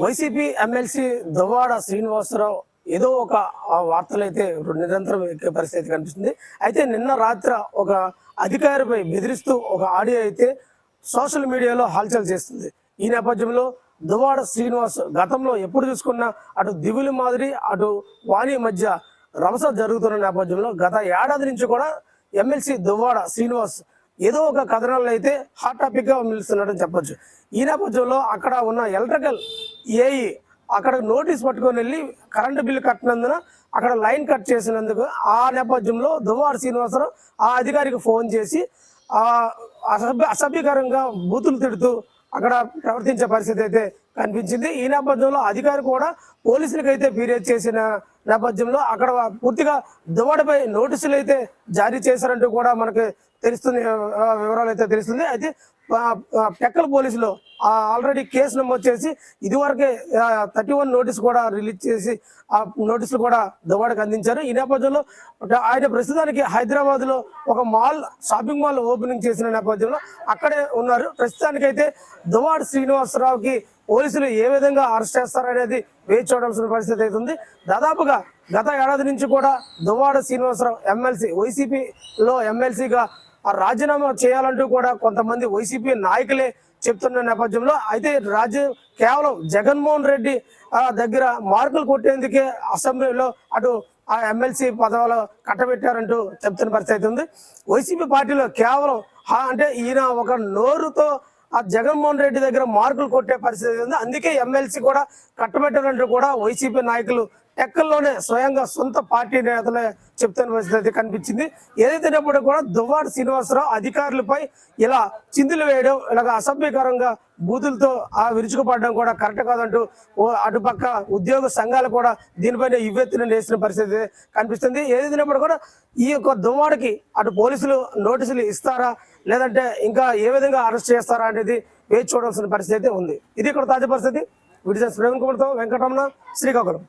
YCP MLC Duvvada Srinivasarao ఏదో ఒక వార్తలు అయితే నిరంతరం ఎక్కే పరిస్థితి కనిపిస్తుంది. అయితే నిన్న రాత్రి ఒక అధికారిపై బెదిరిస్తూ ఒక ఆడియో అయితే సోషల్ మీడియాలో హల్చల్ చేస్తుంది. ఈ నేపథ్యంలో దువ్వాడ శ్రీనివాస్ గతంలో ఎప్పుడు చూసుకున్నా అటు దిగులు మాదిరి అటు వాణి మధ్య రభస జరుగుతున్న నేపథ్యంలో గత ఏడాది నుంచి కూడా ఎమ్మెల్సీ దువ్వాడ శ్రీనివాస్ ఏదో ఒక కథనాలు అయితే హాట్ టాపిక్ గా నిలుస్తున్నాడని చెప్పొచ్చు. ఈ నేపథ్యంలో అక్కడ ఉన్న ఎలక్ట్రికల్ ఏఈ అక్కడ నోటీస్ పట్టుకొని వెళ్ళి కరెంటు బిల్లు కట్టినందున అక్కడ లైన్ కట్ చేసినందుకు ఆ నేపథ్యంలో దువ్వాడ శ్రీనివాసరావు ఆ అధికారికి ఫోన్ చేసి అసభ్యకరంగా బూతులు తిడుతూ అక్కడ ప్రవర్తించే పరిస్థితి అయితే కనిపించింది. ఈ నేపథ్యంలో అధికారి కూడా పోలీసులకు అయితే ఫిర్యాదు చేసిన నేపథ్యంలో అక్కడ పూర్తిగా దువ్వాడపై నోటీసులు అయితే జారీ చేశారంటూ కూడా మనకి తెలుస్తుంది, వివరాలు అయితే తెలుస్తుంది. అయితే టెక్కల్ పోలీసులు ఆల్రెడీ కేసు నమోదు చేసి ఇదివరకే 31 నోటీసు కూడా రిలీజ్ చేసి ఆ నోటీసులు కూడా దువ్వాడకు అందించారు. ఈ నేపథ్యంలో ఆయన ప్రస్తుతానికి హైదరాబాద్ లో ఒక షాపింగ్ మాల్ ఓపెనింగ్ చేసిన నేపథ్యంలో అక్కడే ఉన్నారు. ప్రస్తుతానికైతే దువ్వాడ శ్రీనివాసరావుకి పోలీసులు ఏ విధంగా అరెస్ట్ చేస్తారనేది వేచి చూడాల్సిన పరిస్థితి అవుతుంది. దాదాపుగా గత ఏడాది నుంచి కూడా దువ్వాడ శ్రీనివాసరావు ఎమ్మెల్సీ వైసీపీలో ఎమ్మెల్సీగా రాజీనామా చేయాలంటూ కూడా కొంతమంది వైసీపీ నాయకులే చెప్తున్న నేపథ్యంలో అయితే కేవలం జగన్మోహన్ రెడ్డి దగ్గర మార్కులు కొట్టేందుకే అసెంబ్లీలో అటు ఆ ఎమ్మెల్సీ పదవులు కట్టబెట్టారంటూ చెప్తున్న పరిస్థితి ఉంది. వైసీపీ పార్టీలో కేవలం అంటే ఈయన ఒక నోరుతో ఆ జగన్మోహన్ రెడ్డి దగ్గర మార్కులు కొట్టే పరిస్థితి ఉంది. అందుకే ఎమ్మెల్సీ కూడా కట్టబెట్టారంటూ కూడా వైసీపీ నాయకులు టెక్కల్లోనే స్వయంగా సొంత పార్టీ నేతలే చెప్తున్న పరిస్థితి కనిపించింది. ఏదైతేనప్పుడు కూడా దువ్వాడ శ్రీనివాసరావు అధికారులపై ఇలా చిందులు వేయడం, ఇలాగ అసభ్యకరంగా బూతులతో విరుచుకుపడడం కూడా కరెక్ట్ కాదంటూ అటుపక్క ఉద్యోగ సంఘాలు కూడా దీనిపైన ఇవ్వెత్తున వేసిన పరిస్థితి కనిపిస్తుంది. ఏదైతేనప్పుడు కూడా ఈ యొక్క దువ్వాడకి అటు పోలీసులు నోటీసులు ఇస్తారా లేదంటే ఇంకా ఏ విధంగా అరెస్ట్ చేస్తారా అనేది వేచి చూడాల్సిన పరిస్థితి ఉంది. ఇది ఇక్కడ తాజా పరిస్థితి. విడిజన్స్ ప్రవీణ్ కుమార్తో వెంకటరమణ, శ్రీకాకుళం.